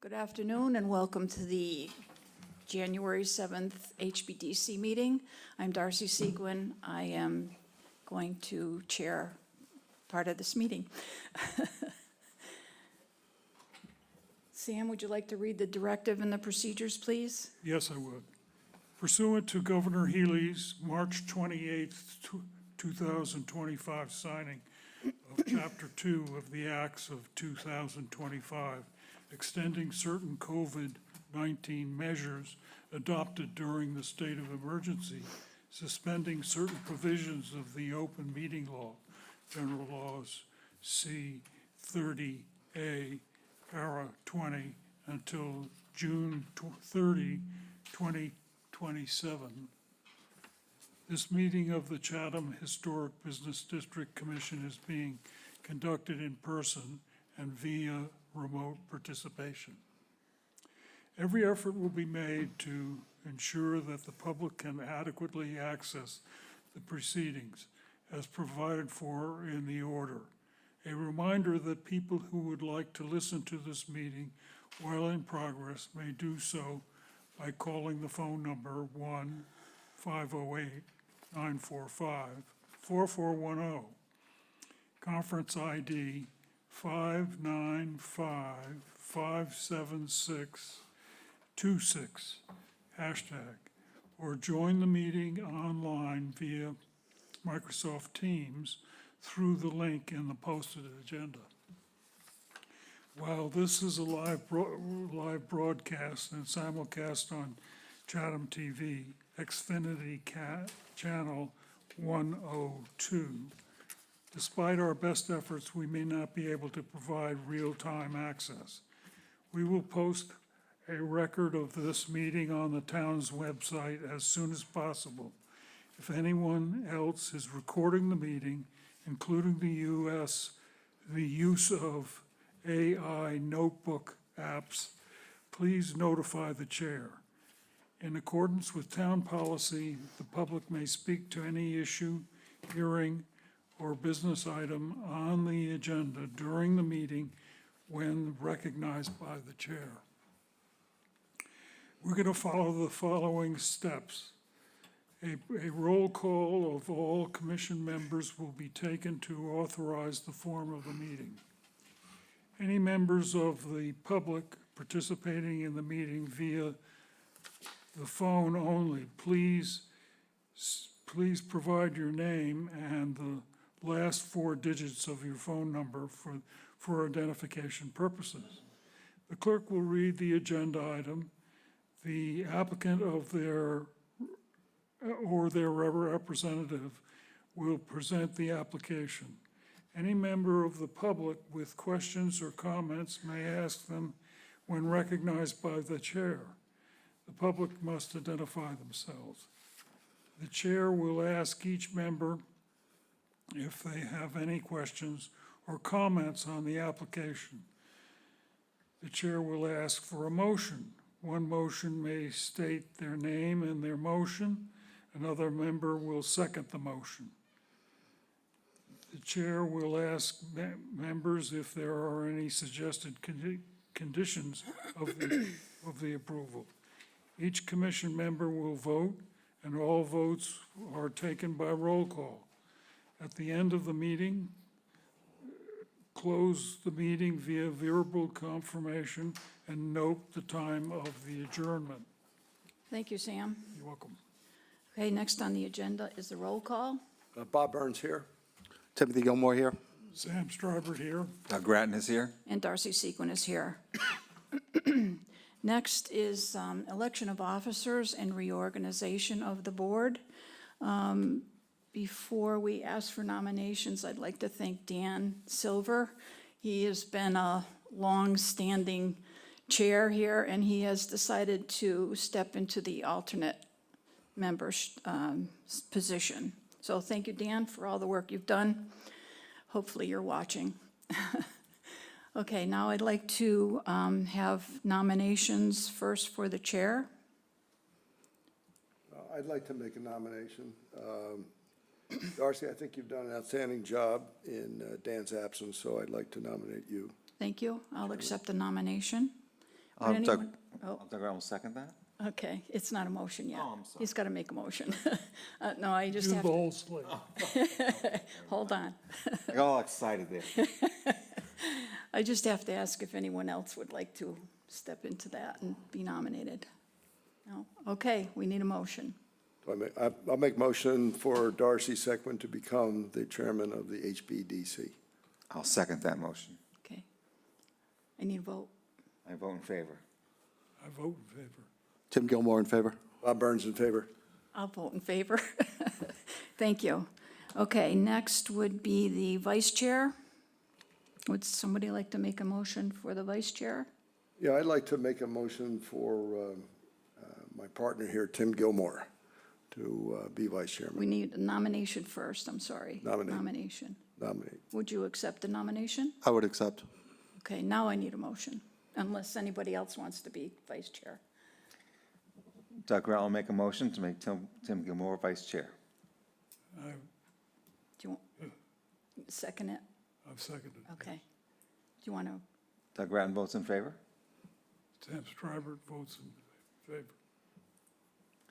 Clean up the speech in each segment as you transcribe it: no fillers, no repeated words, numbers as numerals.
Good afternoon and welcome to the January 7th HBDC meeting. I'm Darcy Seguin. I am going to chair part of this meeting. Sam, would you like to read the directive and the procedures, please? Yes, I would. Pursuant to Governor Healy's March 28th, 2025 signing of Chapter 2 of the Acts of 2025, extending certain COVID-19 measures adopted during the state of emergency, suspending certain provisions of the open meeting law, General Laws C 30A, para 20, until June 30, 2027. This meeting of the Chatham Historic Business District Commission is being conducted in person and via remote participation. Every effort will be made to ensure that the public can adequately access the proceedings as provided for in the order. A reminder that people who would like to listen to this meeting while in progress may do so by calling the phone number 1-508-945-4410, conference ID 595-576-26, hashtag, or join the meeting online via Microsoft Teams through the link in the posted agenda. While this is a live broadcast and simulcast on Chatham TV, Xfinity Channel 102, despite our best efforts, we may not be able to provide real-time access. We will post a record of this meeting on the town's website as soon as possible. If anyone else is recording the meeting, including the use of AI notebook apps, please notify the chair. In accordance with town policy, the public may speak to any issue, hearing, or business item on the agenda during the meeting when recognized by the chair. We're going to follow the following steps. A roll call of all commission members will be taken to authorize the form of the meeting. Any members of the public participating in the meeting via the phone only, please provide your name and the last 4 digits of your phone number for identification purposes. The clerk will read the agenda item. The applicant or their representative will present the application. Any member of the public with questions or comments may ask them when recognized by the chair. The public must identify themselves. The chair will ask each member if they have any questions or comments on the application. The chair will ask for a motion. One motion may state their name and their motion. Another member will second the motion. The chair will ask members if there are any suggested conditions of the approval. Each commission member will vote, and all votes are taken by roll call. At the end of the meeting, close the meeting via verbal confirmation and note the time of the adjournment. Thank you, Sam. You're welcome. Okay, next on the agenda is the roll call. Bob Burns here. Timothy Gilmore here. Sam Strybert here. Doug Grattan is here. And Darcy Seguin is here. Next is election of officers and reorganization of the board. Before we ask for nominations, I'd like to thank Dan Silver. He has been a long-standing chair here, and he has decided to step into the alternate member's position. So thank you, Dan, for all the work you've done. Hopefully you're watching. Okay, now I'd like to have nominations first for the chair. I'd like to make a nomination. Darcy, I think you've done an outstanding job in Dan's absence, so I'd like to nominate you. Thank you. I'll accept the nomination. Would Doug anyone- Oh, Doug Brown will second that? okay, it's not a motion yet. Oh, I'm sorry. He's got to make a motion. No, I just Do have the to, whole slate. hold on. I got all excited there. I just have to ask if anyone else would like to step into that and be nominated. No? Okay, we need a motion. I'll make motion for Darcy Seckman to become the chairman of the HBDC. I'll second that motion. Okay. I need a vote. I vote in favor. I vote in favor. Tim Gilmore in favor. Bob Burns in favor. I'll vote in favor. Thank you. Okay, next would be the vice chair. Would somebody like to make a motion for the vice chair? Yeah, I'd like to make a motion for my partner here, Tim Gilmore, to be vice chairman. We need a nomination first, I'm sorry. Nominate. Nomination. Nominate. Would you accept the nomination? I would accept. Okay, now I need a motion, unless anybody else wants to be vice chair. Doug Brown will make a motion to make Tim Gilmore vice chair. Do you want, second it? I've seconded. Okay. Do you want to, Doug Brown votes in favor. Sam Streiber votes in favor.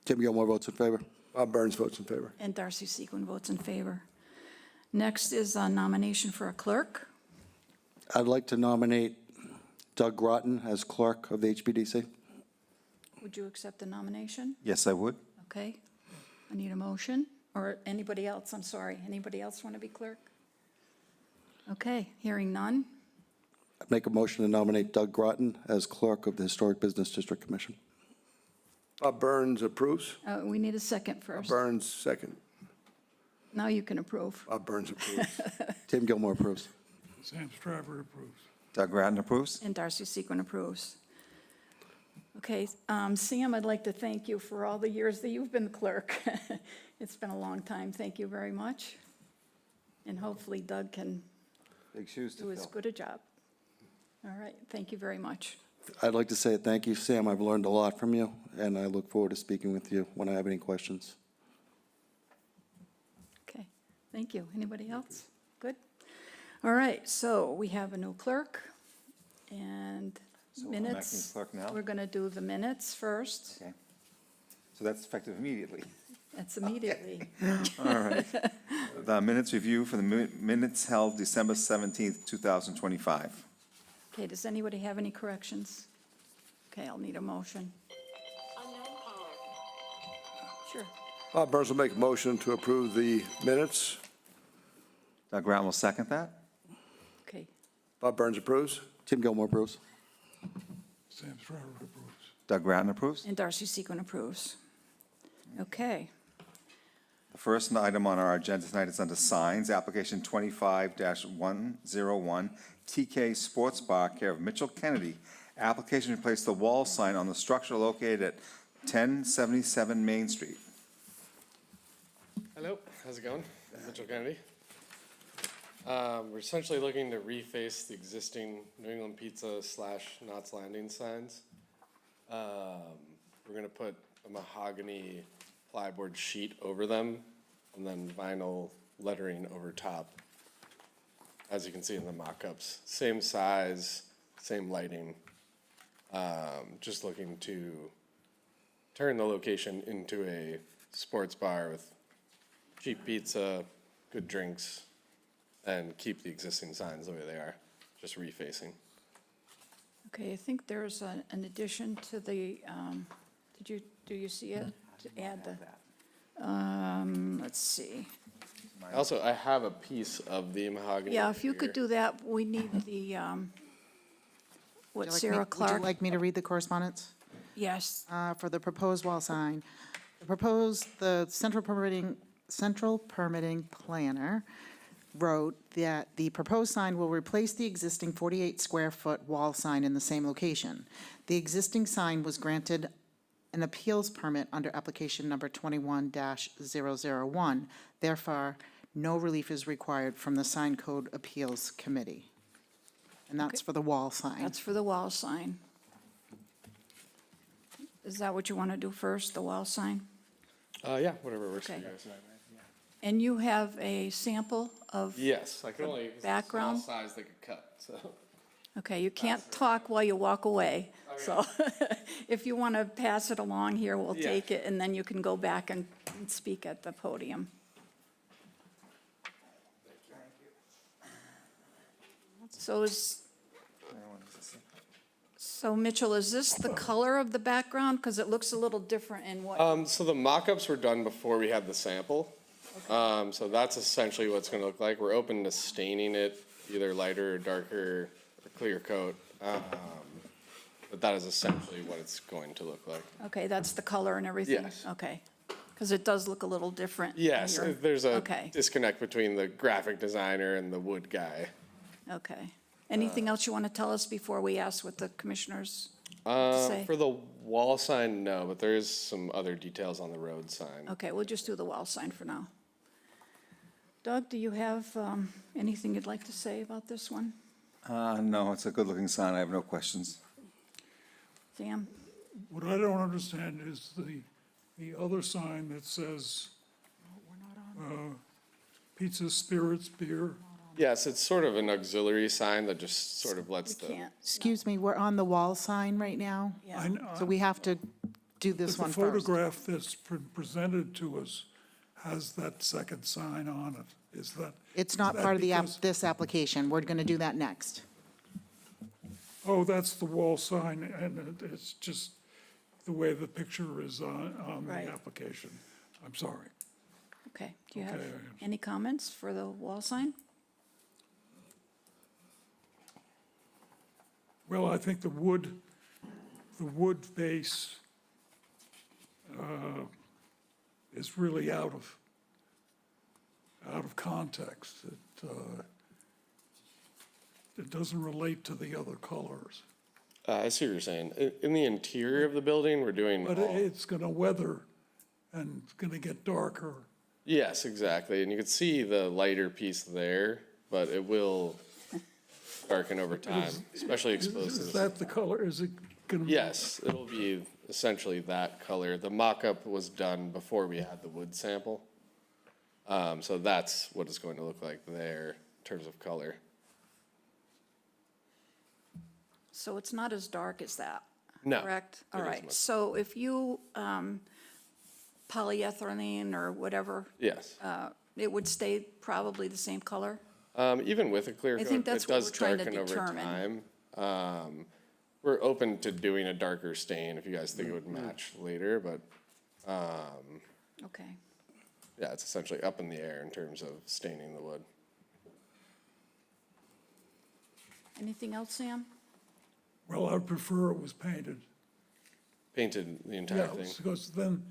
Tim Gilmore votes in favor. Bob Burns votes in favor. and Darcy Sequin votes in favor. Next is a nomination for a clerk. I'd like to nominate Doug Groton as clerk of the HBDC. Would you accept the nomination? Yes, I would. Okay. I need a motion, or anybody else, I'm sorry, anybody else want to be clerk? Okay, hearing none. I'd make a motion to nominate Doug Groton as clerk of the Historic Business District Commission. Bob Burns approves. We need a second Bob first. Burns second. Now you can approve. Bob Burns approves. Tim Gilmore approves. Sam Streiber approves. Doug Groton approves. And Darcy Sequin approves. Okay, Sam, I'd like to thank you for all the years that you've been clerk. It's been a long time. Thank you very much. And hopefully Doug can Big shoes do as good a job. All right, thank you very much. I'd like to say thank you, Sam. I've learned a lot from you, and I look forward to speaking with you when I have any questions. Okay, thank you. Anybody else? Good? All right, so we have a new clerk and So I'm acting minutes. clerk now? We're going to do the minutes first. Okay. So that's effective immediately. That's immediately. All right. The minutes review for the minutes held December 17th, 2025. Okay, does anybody have any corrections? Okay, I'll need a motion. Sure. Bob Burns will make a motion to approve the minutes. Doug Brown will second that. Okay, Bob Burns approves. Tim Gilmore approves. Sam Streiber approves. Doug Brown approves. and Darcy Sequin approves. Okay, The first item on our agenda tonight is under signs, application 25-101, TK Sports Bar, care of Mitchell Kennedy. Application to replace the wall sign on the structure located at 1077 Main Street. Hello, how's it going? Mitchell Kennedy. We're essentially looking to reface the existing New England Pizza / Knott's Landing signs. We're gonna put a mahogany plyboard sheet over them and then vinyl lettering over top. As you can see in the mock-ups, same size, same lighting. Just looking to turn the location into a sports bar with cheap pizza, good drinks, and keep the existing signs the way they are, just refacing. okay, I think there's an addition to the, do you see it? To add the, let's see. Also, I have a piece of the mahogany. Yeah, if you could here. do that, we need the, what Would you like me- Sarah Would Clark, you like me to read the correspondence? yes, For the proposed wall sign? The central permitting planner wrote that the proposed sign will replace the existing 48-square-foot wall sign in the same location. The existing sign was granted an appeals permit under application number 21-001. Therefore, no relief is required from the Sign Code Appeals Committee. And that's for the wall sign. that's for the wall sign. Is that what you want to do first, the wall sign? Yeah, whatever works for you Okay. guys. And you have a sample of, Yes, I can only, it's a small Background? size they could cut, so. Okay, you can't talk while you walk away. So if you want to pass it along here, we'll Yeah. take it, and then you can go back and speak at the podium. So Mitchell, is this the color of the background? Because it looks a little different in what, So the mock-ups were done before we had the sample. So that's essentially what it's gonna look like. We're open to staining it either lighter or darker, or clear coat. But that is essentially what it's going to look like. okay, that's the color and everything? Yes. Okay, because it does look a little different. in Yes, your- there's a Okay, disconnect between the graphic designer and the wood guy. okay. Anything else you want to tell us before we ask what the commissioners have to say? For the wall sign, no, but there is some other details on the road sign. Okay, we'll just do the wall sign for now. Doug, do you have anything you'd like to say about this one? No, it's a good-looking sign. I have no questions. Sam? What I don't understand is the other sign that says, pizza, spirits, beer. Yes, it's sort of an auxiliary sign that just sort of We lets the, can't. Excuse me, we're on the wall sign right now, Yeah. so we have to do this The one first. photograph that's presented to us has that second sign on it. Is that? It's not is that part of the, because- this application. We're going to do that next. Oh, that's the wall sign, and it's just the way the picture is on the Right. application. I'm sorry. Okay, do you have Okay. any comments for the wall sign? Well, I think the wood base is really out of context. It doesn't relate to the other colors. I see what you're saying. In the interior of the building, we're doing But all, it's gonna weather and it's gonna get darker. yes, exactly. And you can see the lighter piece there, but it will darken over time, especially exposed to Is the. that the color? Is it gonna? Yes, it'll be essentially that color. The mock-up was done before we had the wood sample. So that's what it's going to look like there in terms of color. So it's not as dark as that? No, Correct? it All is right, much- so if you, polyethylene or whatever, Yes. it would stay probably the same color? Even with a clear I coat, think that's it what does we're trying to darken over determine. time. We're open to doing a darker stain if you guys think it would match later, but, Okay, yeah, it's essentially up in the air in terms of staining the wood. anything else, Sam? Well, I would prefer it was painted. Painted the entire Yeah, thing. because then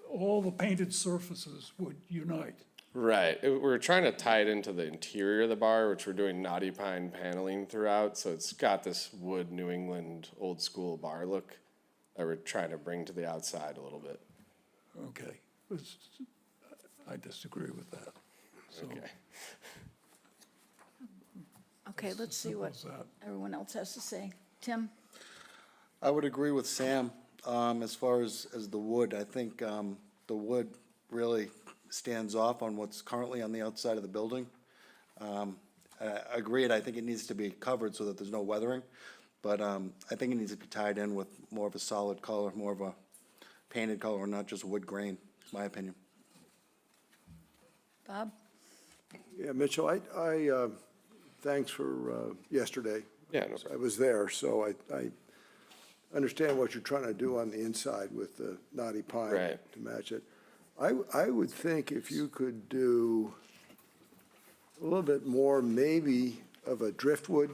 all the painted surfaces would unite. Right, we're trying to tie it into the interior of the bar, which we're doing knotty pine paneling throughout, so it's got this wood New England old school bar look that we're trying to bring to the outside a little bit. Okay. I disagree with that. So, Okay. Okay, let's see what how's that? everyone else has to say. Tim? I would agree with Sam, as far as the wood. I think, the wood really stands off on what's currently on the outside of the building. Agreed, I think it needs to be covered so that there's no weathering, but, I think it needs to be tied in with more of a solid color, more of a painted color, and not just wood grain, my opinion. Bob? Yeah, Mitchell, thanks for yesterday. Yeah, no problem. I was there, so I understand what you're trying to do on the inside with the knotty pine Right. to match it. I would think if you could do a little bit more, maybe of a driftwood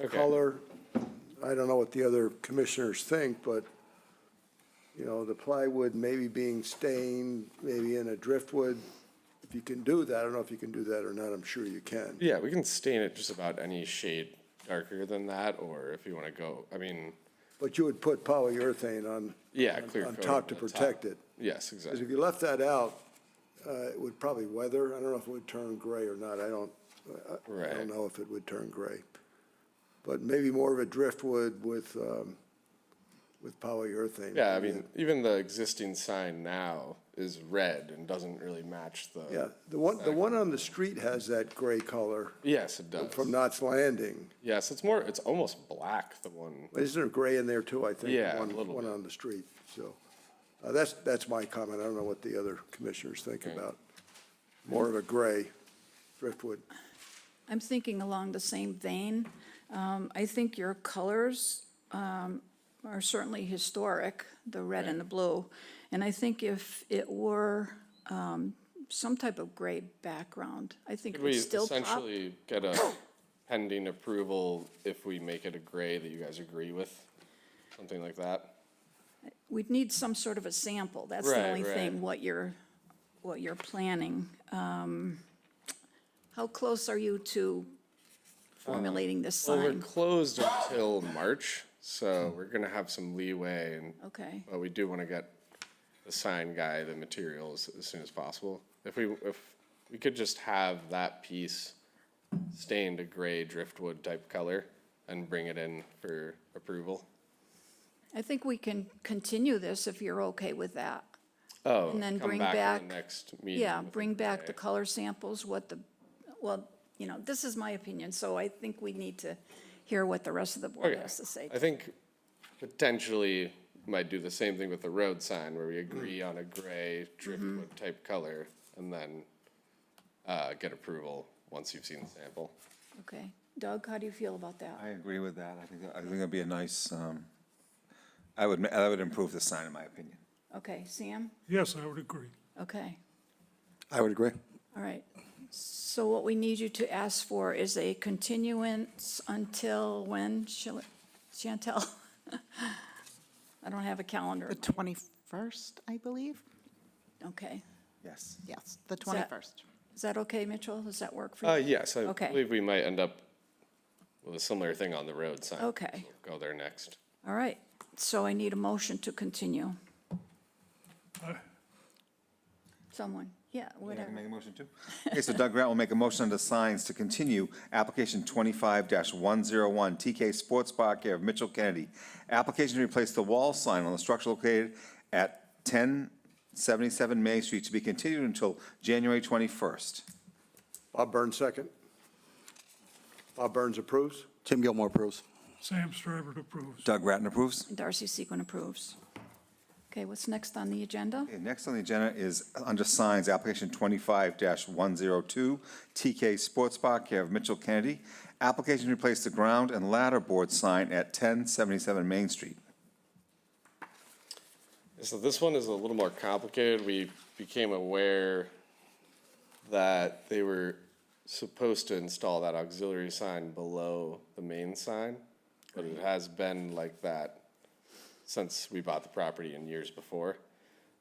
Okay. color. I don't know what the other commissioners think, but, you know, the plywood maybe being stained, maybe in a driftwood. If you can do that, I don't know if you can do that or not, I'm sure you can. Yeah, we can stain it just about any shade darker than that, or if you wanna go, I mean, But you would put polyurethane on. yeah, clear On coat top to over the protect it. Yes, Because exactly. if you left that out, it would probably weather. I don't know if it would turn gray or not. I don't Right. know if it would turn gray. But maybe more of a driftwood with, with polyurethane. Yeah, I mean, even the existing sign now is red and doesn't really match the. Yeah, the one on the street has that gray color Yes, it does. from Knott's Landing. Yes, it's almost black, the one. Isn't there gray in there too, I think? Yeah, a One little bit. on the street, so. That's my comment. I don't know what the other commissioners think about. More of a gray driftwood. I'm thinking along the same vein. I think your colors are certainly historic, the red and the blue. And I think if it were some type of gray background, I think it Could would we still pop. essentially get a pending approval if we make it a gray that you guys agree with? Something like that? We'd need some sort of a sample. That's the Right, only thing, right. what you're planning. How close are you to formulating this Well, we're sign? closed until March, so we're gonna have some leeway and, Okay, but we do wanna get the sign guy the materials as soon as possible. If we could just have that piece stained a gray driftwood type color and bring it in for approval. I think we can continue this if you're okay with that. Oh, And then come bring back to back- the next meeting. Yeah, with bring back the gray. color samples, well, this is my opinion, so I think we need to hear what the rest of the board Okay. has to say. I think potentially might do the same thing with the road sign where we agree on a gray driftwood type color and then get approval once you've seen the sample. Okay. Doug, how do you feel about that? I agree with that. I think it'd be a nice, I would improve the sign, in my opinion. Okay, Sam? Yes, I would agree. Okay, I would agree. all right. So what we need you to ask for is a continuance until when, Chantel? I don't have a calendar. The 21st, I believe? Okay. Yes. Yes, the that- 21st. Is that okay, Mitchell? Does that work for you? Yes, I Okay. believe we might end up with a similar thing on the road sign. Okay. We'll go there next. All right. So I need a motion to continue. Someone, yeah, I whatever. can make a motion too? Okay, so Doug Grant will make a motion under signs to continue application 25-101 TK Sports Bar care of Mitchell Kennedy. Application to replace the wall sign on the structure located at 1077 Main Street to be continued until January 21st. Bob Burns, second. Bob Burns approves. Tim Gilmore approves. Sam Stryver approves. Doug Grattan approves. Darcy Sequin approves. Okay, what's next on the agenda? Okay, next on the agenda is under signs, application 25-102 TK Sports Bar care of Mitchell Kennedy. Application to replace the ground and ladder board sign at 1077 Main Street. So this one is a little more complicated. We became aware that they were supposed to install that auxiliary sign below the main sign, but it has been like that since we bought the property and years before.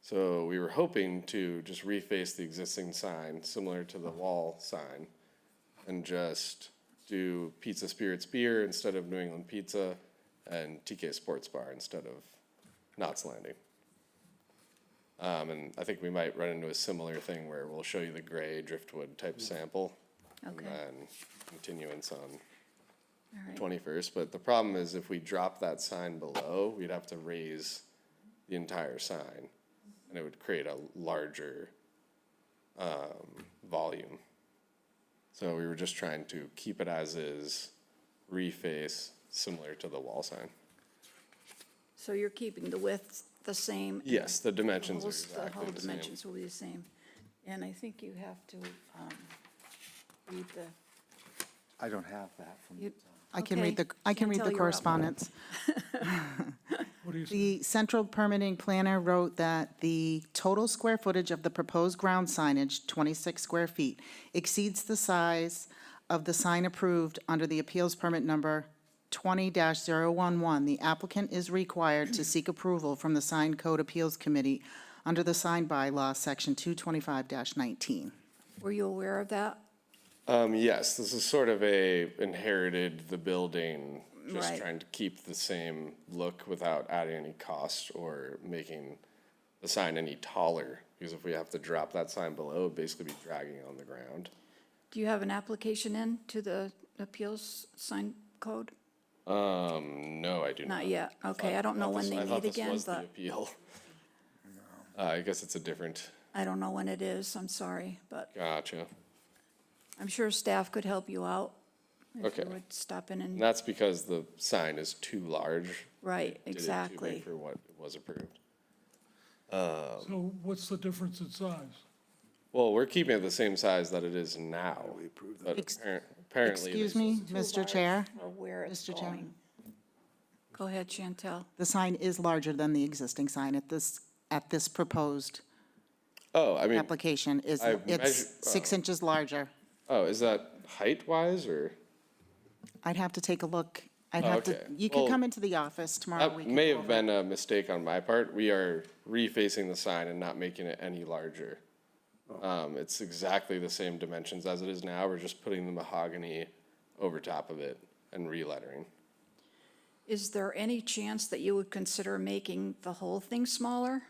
So we were hoping to just reface the existing sign, similar to the wall sign, and just do Pizza Spirits Beer instead of New England Pizza, and TK Sports Bar instead of Knott's Landing. And I think we might run into a similar thing where we'll show you the gray driftwood type sample. Okay. And then continuance on All right. 21st. But the problem is if we drop that sign below, we'd have to raise the entire sign. And it would create a larger volume. So we were just trying to keep it as is, reface, similar to the wall sign. So you're keeping the width the same? and Yes, the dimensions are holes- exactly The whole the same. dimensions will be the same. And I think you have to read the, I don't have that from. you- I can Okay. read I can read Chantel, the you're up. correspondence. What do you say? The central permitting planner wrote that the total square footage of the proposed ground signage, 26 square feet, exceeds the size of the sign approved under the appeals permit number 20-011. The applicant is required to seek approval from the Sign Code Appeals Committee under the sign bylaw, section 225-19. were you aware of that? Yes, this is sort of inherited the building, just Right. trying to keep the same look without adding any cost or making the sign any taller. Because if we have to drop that sign below, it'd basically be dragging it on the ground. Do you have an application in to the appeals sign code? No, I I do not. Not yet, okay, I don't know when they I thought meet this again, was the but appeal. I guess it's a different, I don't know when it is, I'm sorry, but gotcha. I'm sure staff could help you out. If you Okay. would stop in And and, that's because the sign is too large. right, Did it too exactly. big for what was approved. So what's the difference in size? Well, we're keeping it the same size that it is now. But Ex- apparently. Excuse they- me, Too Mr. large Chair? For where it's Mr. Chairman. going. Go ahead, Chantel. The sign is larger than the existing sign at this proposed Oh, I mean, application. I've It's measured- 6 inches larger. oh, is that height wise or? I'd have to take a look. Okay. You could Well, come into the office tomorrow. That We can may go have over it. been a mistake on my part. We are refacing the sign and not making it any larger. It's exactly the same dimensions as it is now. We're just putting the mahogany over top of it and re-lettering. Is there any chance that you would consider making the whole thing smaller?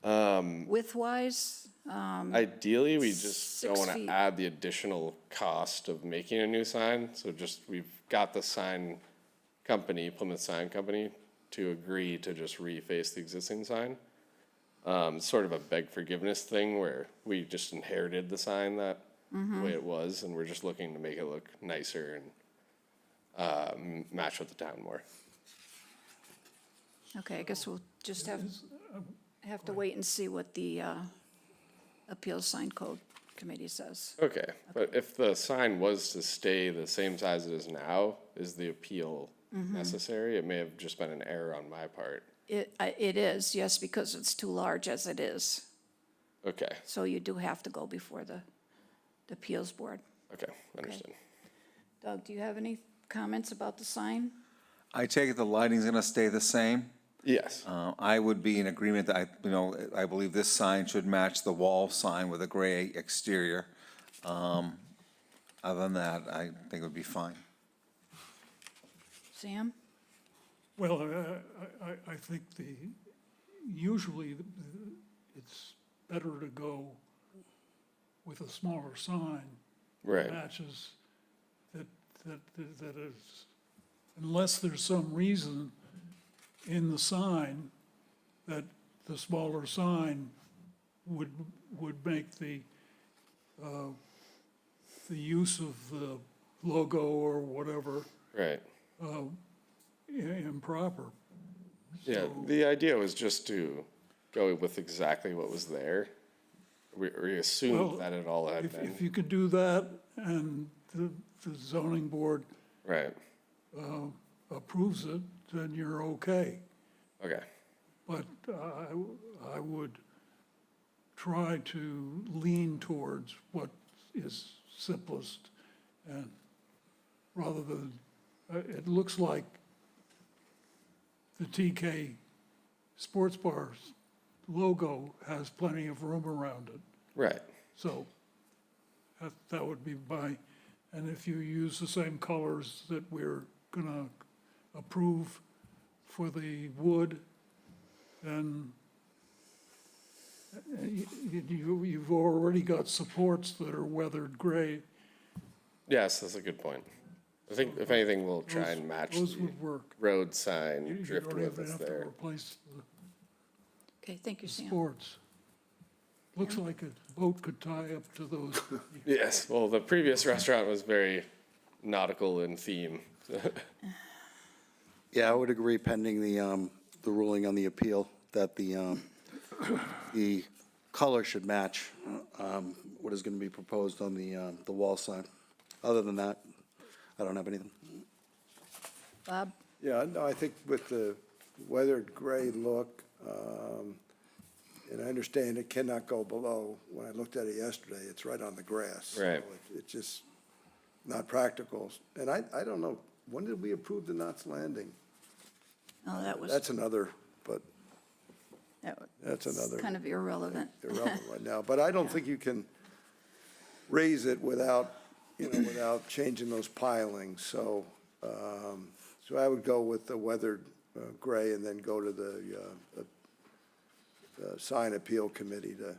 Width-wise? Ideally, we just don't 6 want feet. to add the additional cost of making a new sign. So just, we've got the sign company, Plymouth Sign Company, to agree to just reface the existing sign. Sort of a beg forgiveness thing where we just inherited the sign that way it was, and we're just looking to make it look nicer and match with the town more. Okay, I guess we'll just have to wait and see what the Appeals Sign Code Committee says. Okay, but if the sign was to stay the same size it is now, is the appeal necessary? It may have just been an error on my part. It is, yes, because it's too large as it is. Okay, So you do have to go before the Appeals Board. okay, understood. Doug, do you have any comments about the sign? I take it the lighting's gonna stay the same? Yes, I would be in agreement that I believe this sign should match the wall sign with a gray exterior. Other than that, I think it would be fine. Sam? Well, I think usually it's better to go with a smaller sign. right, Matches that is, unless there's some reason in the sign that the smaller sign would make the use of the logo or whatever right. improper. Yeah, the idea was just to go with exactly what was there. We Well, assumed that it all had If been, you could do that and the zoning board right, approves it, then you're okay. okay, But I would try to lean towards what is simplest and rather than, it looks like the TK Sports Bar's logo has plenty of room around it. right, So that would be and if you use the same colors that we're gonna approve for the wood, then you've already got supports that are weathered gray. yes, that's a good point. I think if anything, we'll try and match Those the would work. road sign You don't driftwood even that's have to there. replace the Okay, thank you, Sam. supports. Looks like a boat could tie up to those. Yes, well, the previous restaurant was very nautical in theme. Yeah, I would agree pending the ruling on the appeal that the color should match what is going to be proposed on the wall sign. Other than that, I don't have anything. Bob? Yeah, no, I think with the weathered gray look, and I understand it cannot go below, when I looked at it yesterday, it's right on the grass. So Right. It's just not practical. And I don't know, when did we approve the Knott's Landing? Oh, that was That's another, but that that's was another kind of irrelevant. irrelevant right now. But I don't think you can raise it without, without changing those pilings. So, so I would go with the weathered gray and then go to the sign appeal committee to,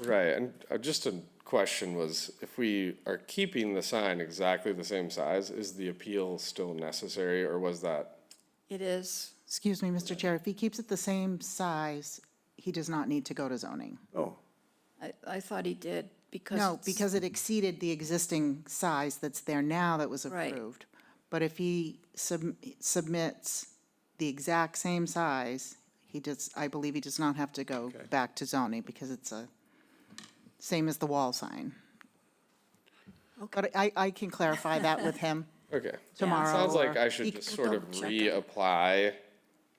Right, and just a question was, if we are keeping the sign exactly the same size, is the appeal still necessary, or was that It is. Excuse me, Mr. Chair, if he keeps it the same size, he does not need to go to zoning. Oh, I thought he did because. No, it's- because it exceeded the existing size that's there now that was Right. approved. But if he submits the exact same size, I believe he does not have to go Okay. back to zoning because it's same as the wall sign. But I can clarify that with him Okay. tomorrow. Sounds like or I should he- just sort of double check it. reapply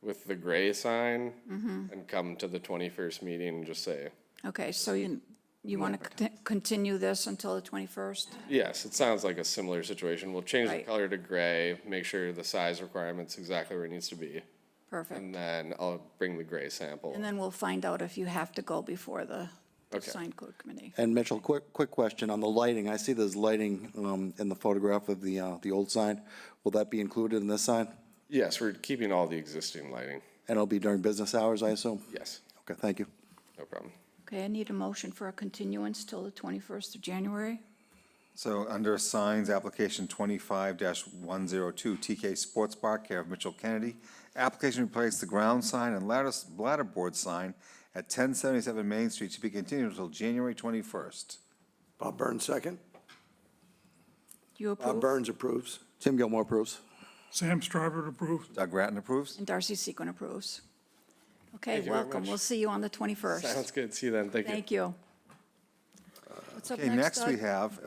with the gray sign and come to the 21st meeting and just say, Okay, so you want to continue this until the 21st? yes, it sounds like a similar situation. We'll change the Right. color to gray, make sure the size requirement's exactly where it needs to be. Perfect. And then I'll bring the gray sample. And then we'll find out if you have to go before the Okay. sign code committee. And Mitchell, quick question on the lighting. I see there's lighting in the photograph of the old sign. Will that be included in this sign? Yes, we're keeping all the existing lighting. And it'll be during business hours, I assume? Yes, Okay, thank you. no problem. Okay, I need a motion for a continuance till the 21st of January. So under signs, application 25-102, TK Sports Bar, care of Mitchell Kennedy. Application to replace the ground sign and ladder board sign at 1077 Main Street to be continued until January 21st. Bob Burns, second. You Bob approve? Burns approves. Tim Gilmore approves. Sam Stryver approves. Doug Grattan approves. And Darcy Sequin approves. Okay, Thank you very welcome. much. We'll see you on the 21st. Sounds good. See you then. Thank you. Thank you. What's up Okay, next, next we Doug? have,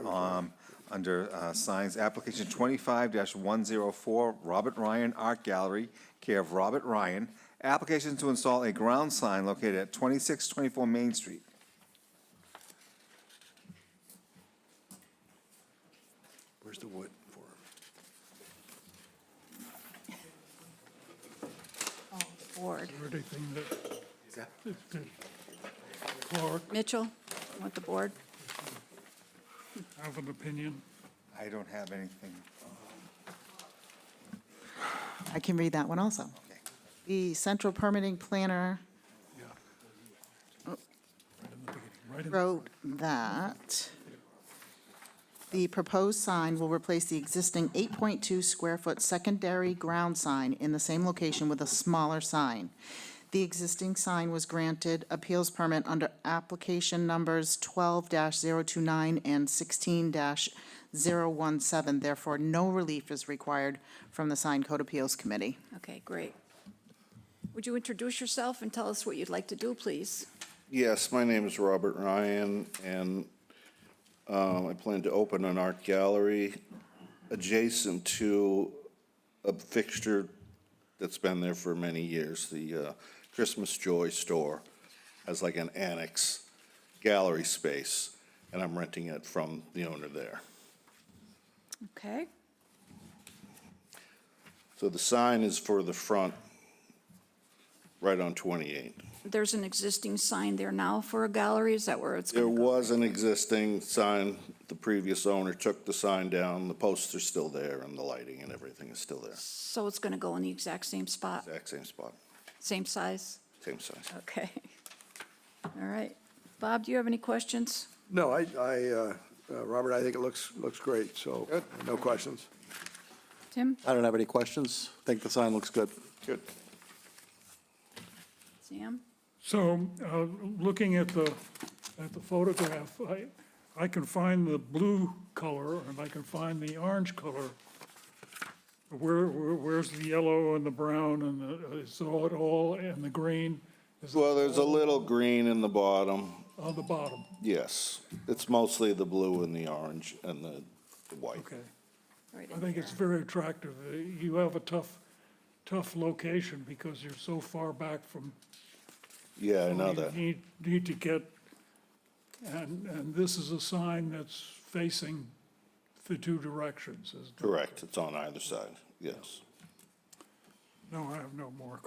under signs, application 25-104, Robert Ryan Art Gallery, care of Robert Ryan. Application to install a ground sign located at 2624 Main Street. Where's the wood for it? Oh, board. Everything that Clark Mitchell, you want the board? have an opinion. I don't have anything. I can read that one also. Okay. The central permitting planner Right in wrote that the proposed sign will replace the existing 8.2 square foot secondary ground sign in the same location with a smaller sign. The existing sign was granted appeals permit under application numbers 12-029 and 16-017. Therefore, no relief is required from the Sign Code Appeals Committee. Okay, great. Would you introduce yourself and tell us what you'd like to do, please? Yes, my name is Robert Ryan, and I plan to open an art gallery adjacent to a fixture that's been there for many years. The Christmas Joy store has like an annex gallery space, and I'm renting it from the owner there. Okay, So the sign is for the front, right on 28. there's an existing sign there now for a gallery, is that where it's There going to go? was an existing sign, the previous owner took the sign down, the poster's still there, and the lighting and everything is still there. So it's going to go in the exact same spot, Exact same spot, same size? same size. Okay. All right. Bob, do you have any questions? No, Robert, I think it looks great, so no questions. Tim? I don't have any questions. Think the sign looks good. Good. Sam? So, looking at the photograph, I can find the blue color and I can find the orange color. Where's the yellow and the brown and is it all, and the green? Is it Well, there's a little green in the bottom, on the bottom? yes. It's mostly the blue and the orange and the white. Okay. Right I in think there. it's very attractive. You have a tough location because you're so far back from. Yeah, I know you that. Need to get, and this is a sign that's facing the two directions. is- Correct, it's on either side, yes. No, I have no more.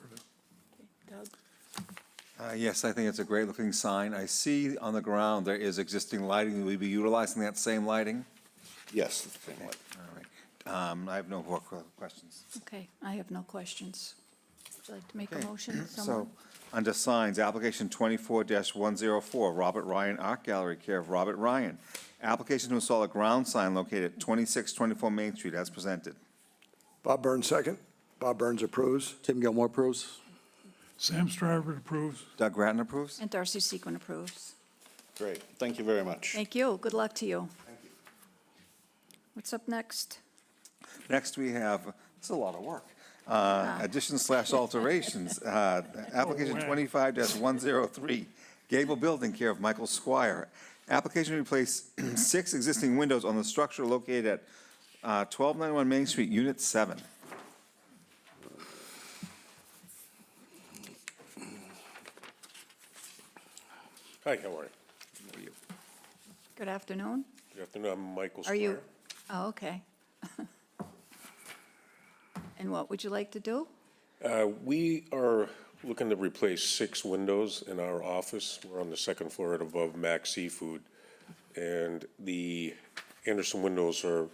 Doug? Yes, I think it's a great-looking sign. I see on the ground there is existing lighting. Will we be utilizing that same lighting? Yes, it's the same way. All right. I have no more questions. Okay, I have no questions. Would you like to make a Okay. motion? So, Someone? under signs, application 24-104, Robert Ryan Art Gallery, care of Robert Ryan. Application to install a ground sign located at 2624 Main Street as presented. Bob Burns, second. Bob Burns approves. Tim Gilmore approves. Sam Stryver approves. Doug Grattan approves. And Darcy Sequin approves. Great, thank you very much. Thank you. Good luck to you. What's up next? Next, we have, this is a lot of work. Additions / alterations, application 25-103, Gable Building, care of Michael Squire. Application to replace 6 existing windows on the structure located at 1291 Main Street, Unit 7. Hi, how are you? Good afternoon. Good afternoon, I'm Michael Are you? Squire. Oh, okay. And what would you like to do? We are looking to replace 6 windows in our office. We're on the second floor at above Mac Seafood. And the Anderson windows are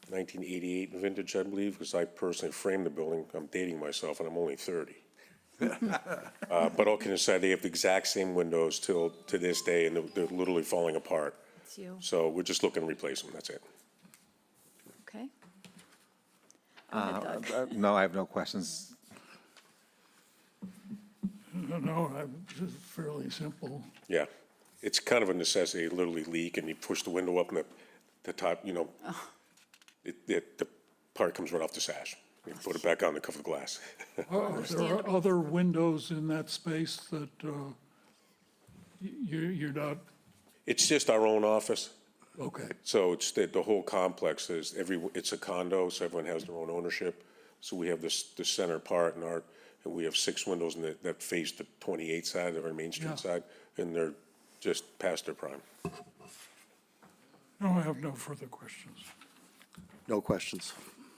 1988 vintage, I believe, because I personally framed the building. I'm dating myself, and I'm only 30. But all kidding aside, they have the exact same windows till to this day, and they're literally falling apart. It's you. So we're just looking to replace them, that's it. Okay. Go ahead, Doug. No, I have no questions. No, this is fairly simple. Yeah, it's kind of a necessity, literally leak, and you push the window up and the top, you know, the part comes right off the sash. You put it back on to cover the glass. There are Understandable. other windows in that space that you're not, It's just our own office, okay. so it's the whole complex is it's a condo, so everyone has their own ownership. So we have the center part and we have 6 windows that face the 28 side, of our Main Yeah. Street side, and they're just past their prime. No, I have no further questions. No questions.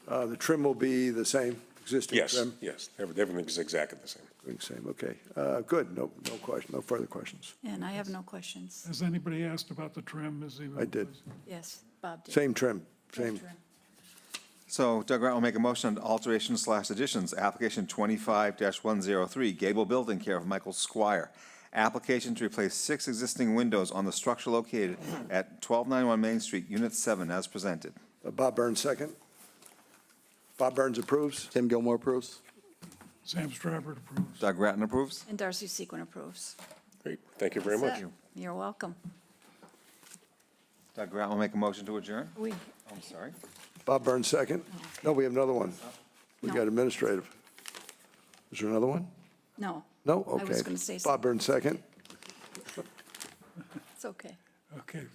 The trim will be the same, existing Yes, trim? yes, everything's exactly the same. Same, okay. Good, no question, no further questions. And I have no questions. Has anybody asked about the trim? I did. Yes, Bob did. Same trim, same. Trim. So Doug Grant will make a motion on alterations / additions, application 25-103, Gable Building, care of Michael Squire. Application to replace 6 existing windows on the structure located at 1291 Main Street, Unit 7, as presented. Bob Burns, second. Bob Burns approves. Tim Gilmore approves. Sam Stryver approves. Doug Grattan approves. And Darcy Sequin approves. Great, thank you very That's much. it. You're welcome. Doug Grant will make a motion to adjourn. We, I'm sorry. Bob Burns, second. No, we have another one. We No. got administrative. Is there another one? no, No? I Okay. was gonna say Bob something. Burns, second. it's okay. Okay.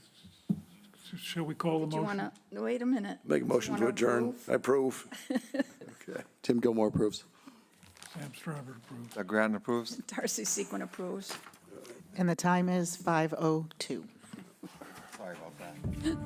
Shall we call the Do you motion? want to, wait a minute. Make a motion to Wanna adjourn. approve? I approve. Okay. Tim Gilmore approves. Sam Stryver approves. Doug Grattan approves. Darcy Sequin approves. And the time is 5:02. Sorry about that.